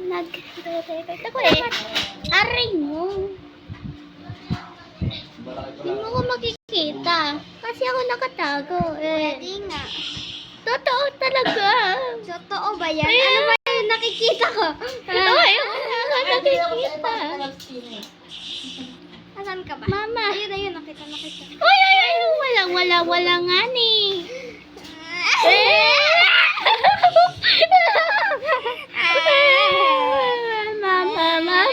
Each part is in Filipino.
Nag-record ako eh. Aray mo. Hindi mo ko makikita. Kasi ako nakatago eh. Pwede nga. Totoo talaga. Totoo ba yan? Ano ba yung nakikita ko? Totoo yung wala ka nakikita. Asan ka ba? Mama. Ayun, nakita. Ay, wala nga ni. Mama.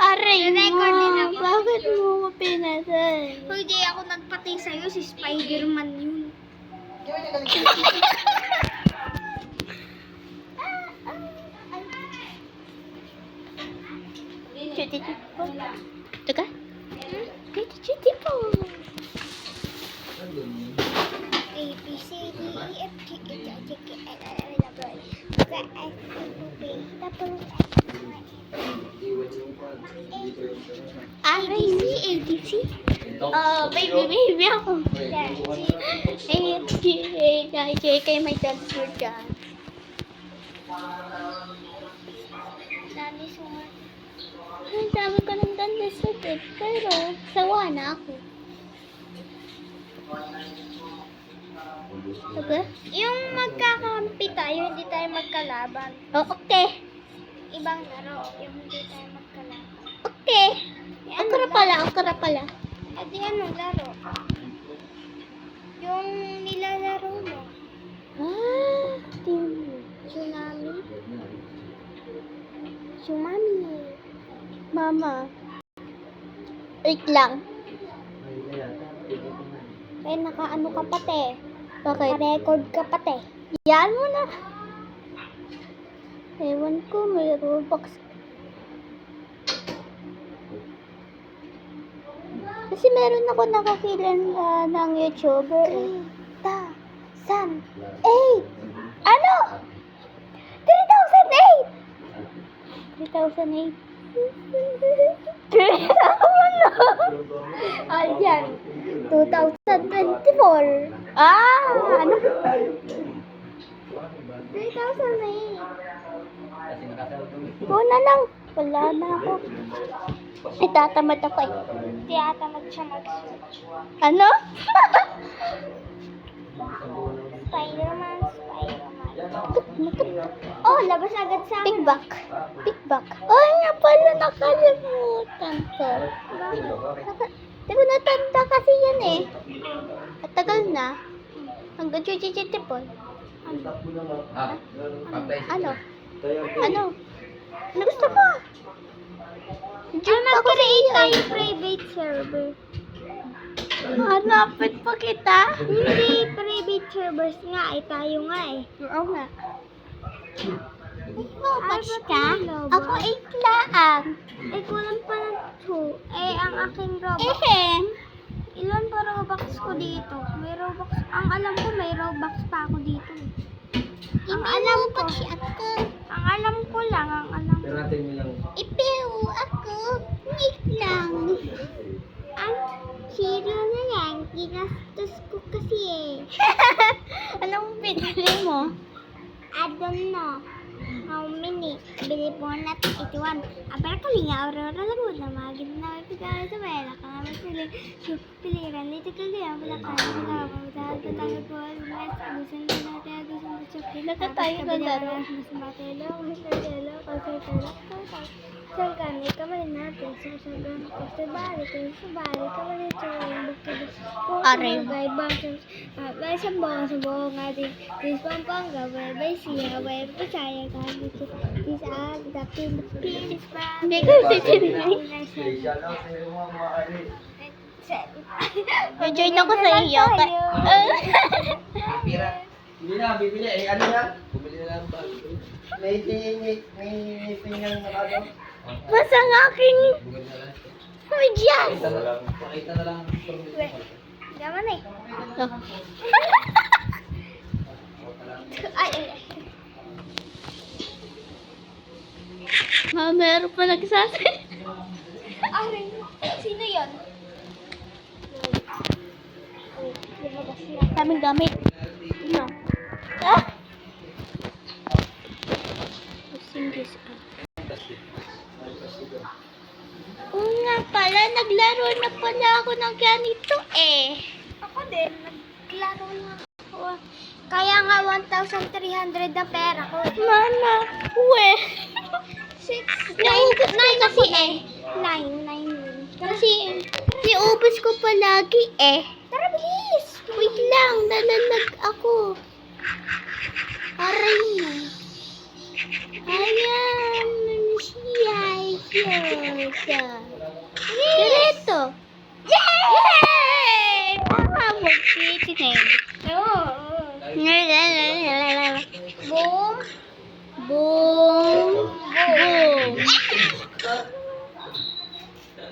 Aray Record din mo, ako. bakit mo ko pinatay? Hindi ako nagpatay sa'yo, si Spider-Man yun. Cutie po. Ito ka? Cutie po. A, B, C, D, E, F, G, H, I, J, K, L, M, N, O, P, Q, R, S, T, U, V, W, X, Aray si ABC. Oh, baby ako. AFG, may dancer dyan. Dami sumar. Ang dami ko ng dancer dyan. Pero, sawa na ako. Okay? Yung magkakampi tayo, hindi tayo magkalaban. Oh, okay. Ibang laro, yung hindi tayo magkalaban. Okay. Ano Okra pala. At ano laro? Yung nilalaro mo. Ah, team. Sumami. Mama. Wait lang. Eh, nakaano ka pati. Bakit? Naka-record ka pati. Yan mo na. Ewan ko, may Robux. Kasi meron ako nakakilan ng YouTuber eh. 3,008. Ano? 3,008! 3,008. Ayan. 2024. Ah, ano? 3,008. Una lang. Wala na ako. Itatamad ako eh. Tiyatamad siya mag-search. Ano? Spider-Man. Oh, labas agad sa akin. Pickback. Ay, nga pala, nakalimutan ko. Di ko natanda kasi yan eh. At tagal na. Hanggang chuchichitipon. Ano? Ano gusto mo? Mag-create tayo private server. Hanapin pa kita. Hindi private servers nga eh. Tayo nga eh. Oo nga. Robux ka? Ako 8 lang. Eh, kulang pa ng 2. Eh, ang aking Robux. Ehen. Ilan pa Robux ko dito? May Robux. Ang alam ko, may Robux pa ako dito. Ang alam ko. Ang alam ko lang. Ipiw ako. Wait lang. Ang zero na yan. Ginastos ko kasi eh. Anong pinili mo? I don't know how many. Bili po na 81. Abara kalinga, aurora lago na magin na pagkakala sa mela. Kami sila, piliran nito kalinga, wala ka na mga dahil patang ko, mas abusan na natin, abusan na siya. Nasa tayo naglaro. Mas matelo, kasi talak. Saan kami, kamay natin, sasabihan ko, sabali, kamay nito, yung bukid. Aray. Bay sa buong ating Dis Pampanga, bay siya, bay pasaya kami Dis Agda, Pilis pa. Hindi ko sisirinig. Join ako sa iyo. Hindi na, bibili. Eh, ano yan? Bumili na lang ba? May tingnan na ano? Basta ang aking medyas. Pakita na lang. Gaman eh. Oh. Ay. Meron pa nagsasabi. Aray, sino yun? Daming gamit. No. Ah! Using this up. Oo nga pala, naglaro na pala ako ng ganito eh. Ako din, naglaro na ako. Kaya nga 1,300 na pera ko. Mama, uwe. 9 kasi eh. 9. Kasi, niubos ko palagi eh. Tara, bilis! Wait lang, nalalag ako. Aray. Ayan, siya. Direto. Yay! Magpitin Boom! Boom. Boom.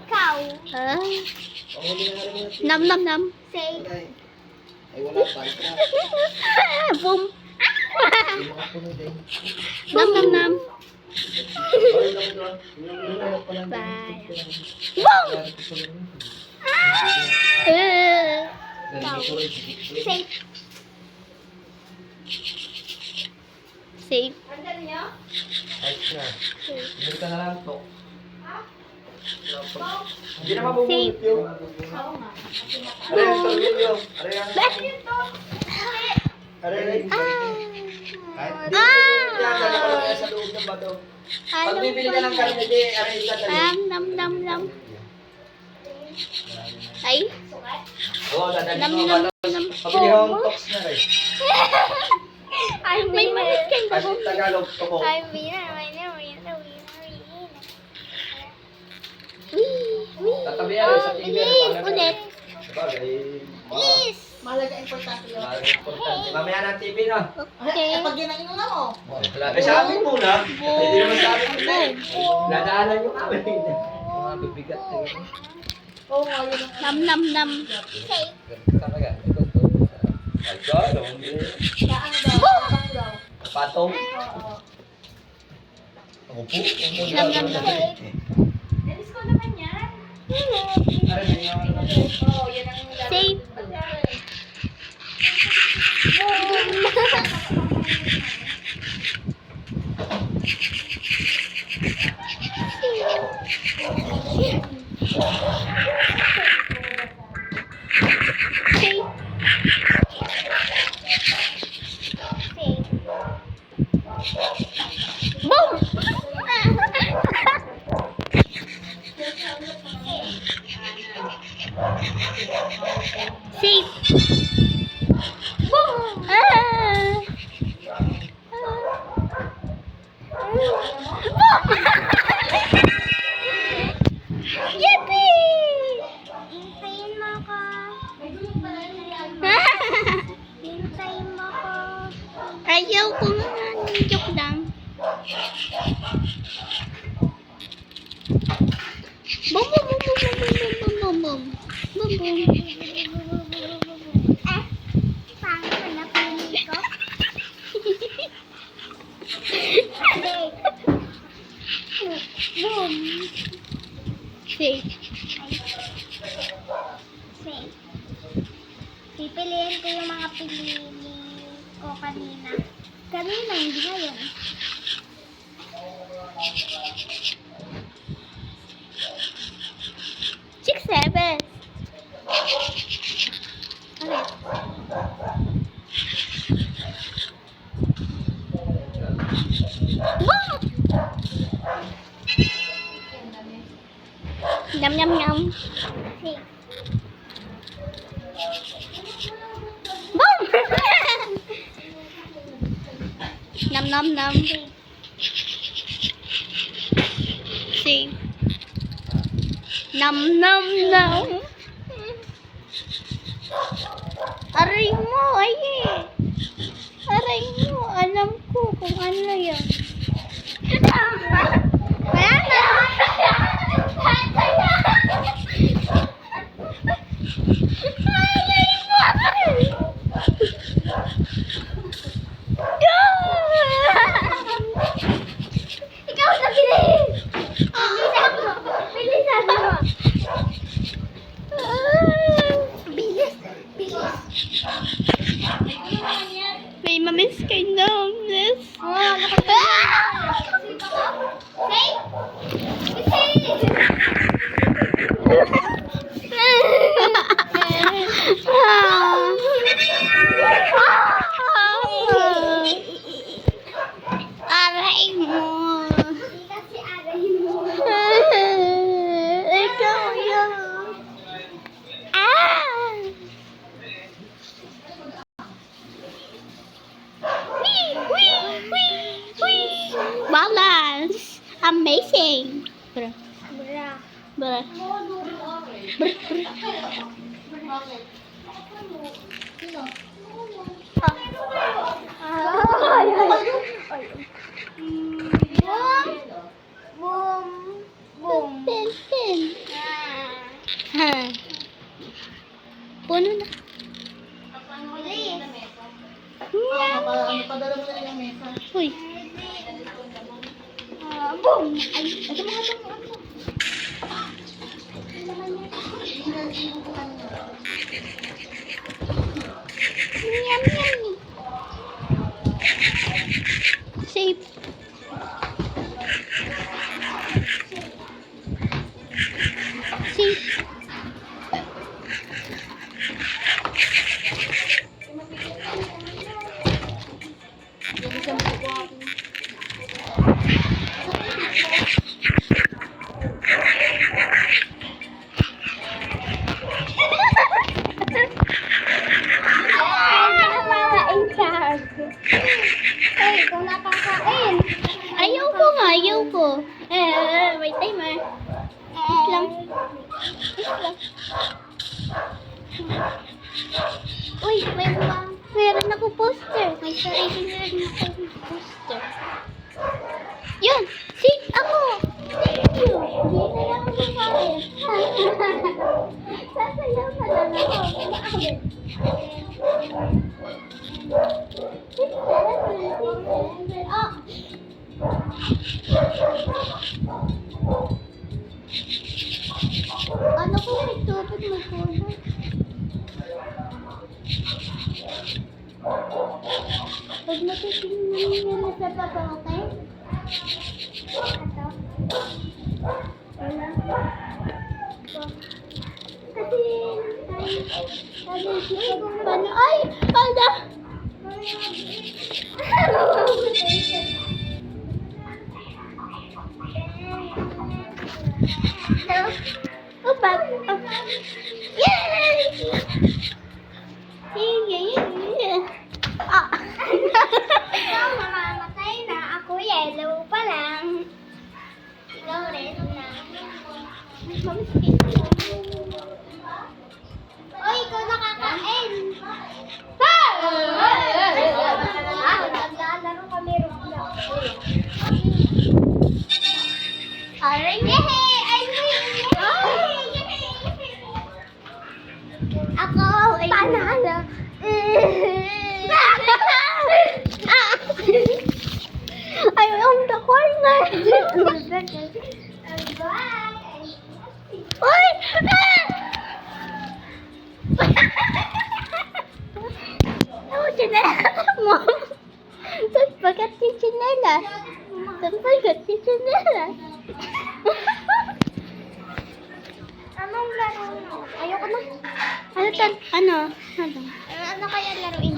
Cow. Ah. Nam nam nam. Say. Ay, wala pa. Boom. Nam nam nam. Bye. Boom. Say. Safe. Ayos na. Hindi ka na lang to. Hindi na mabubulot yun. Aray, ang sarili yun. Aray, ang sarili. Aray, kahit hindi mo yan, dali ko lang sa loob ng bato. Pag bibili ka ng karne, di, aray, dadali. Nam nam nam. Ay. Oo, dadali Nam mo nam bato. nam. Pabili hong toks na rin. I'm May manit ka ba? Kasi Tagalog, tumo. I'm winner. Tatabi yan sa TV. Ulit. Sabagay, Please. Mahalaga importante yun. mamaya ng TV, no? Okay. Pag ginainom na mo. Eh, sa amin muna. Hindi naman sa amin muna. Nadaanan yung amin. Mga bibigat na yun. Oo nga yun. Nam nam nam. Say. Talaga, ito to. Ay, God, hindi. Saan daw? Saan daw? Patong. Oo. Ako po. Nam nam nam. Dennis ko naman yan. Oo, yan ang Safe. Safe. Boom! Safe. Boom! Ah! Yippee! Hintayin mo ako. Hintayin mo ako. Ayaw ko nga. Joke lang. Boom, boom, boom, boom, boom, boom, boom, boom. Boom, boom. Pangit ko na pili ko. Boom. Safe. Say. Pipiliin ko yung mga pinili ko kanina. Kanina, hindi ngayon. Six, seven. Ulit. Boom! Yum, yum, yum. Say. Boom! Nom, nom, nom. See. Nom, nom, nom. Aray mo, ay Aray mo, alam ko kung ano yan. Kaya na. Aray mo. Ikaw na bilis! Bilisan mo! Bilisan mo! Aray mo. Hindi kasi aray mo. Ikaw yun. Ah! Wee! Wee! Wee! Wee! Balance! Amazing! Bra. Bra. Bra. Boom. Boom. Pin, pin. Ah. Ha. Puno na. Bilis. Padala mo na yung mesa. Uy. Boom. Ay, ito mga ito. Yum, yum. Shape. Shape. Ay, ikaw nakakain. Ayaw ko nga, ayaw ko. Wait timer. Wait lang. Wait lang. Uy, meron ako poster. May sarili na rin ako poster. Yun! See? Ako! Thank you! Hindi na lang ako kumain. Sasayaw na lang ako. Oh! Ano ko may tubig may kulay? Pag matitingin nyo sa baba, okay? Ito. Wala. Kasi paano? Ay! Ala! Oh, bag. Oh. Yay! Yay! Ah! Ikaw mamamatay na. Ako yellow pa lang. Ikaw red na. Oy, ikaw nakakain. Naglalaro kami Roblox. Aray! Yehey! I win! Ako ay panalo. I am the corner! Bye! Uy! Ano chinelas mo? Saan bagat yung chinelas? Saan bagat yung chinelas? Anong laro mo? Ayoko na. Ano tan? Ano? Ano? Ano kaya laruin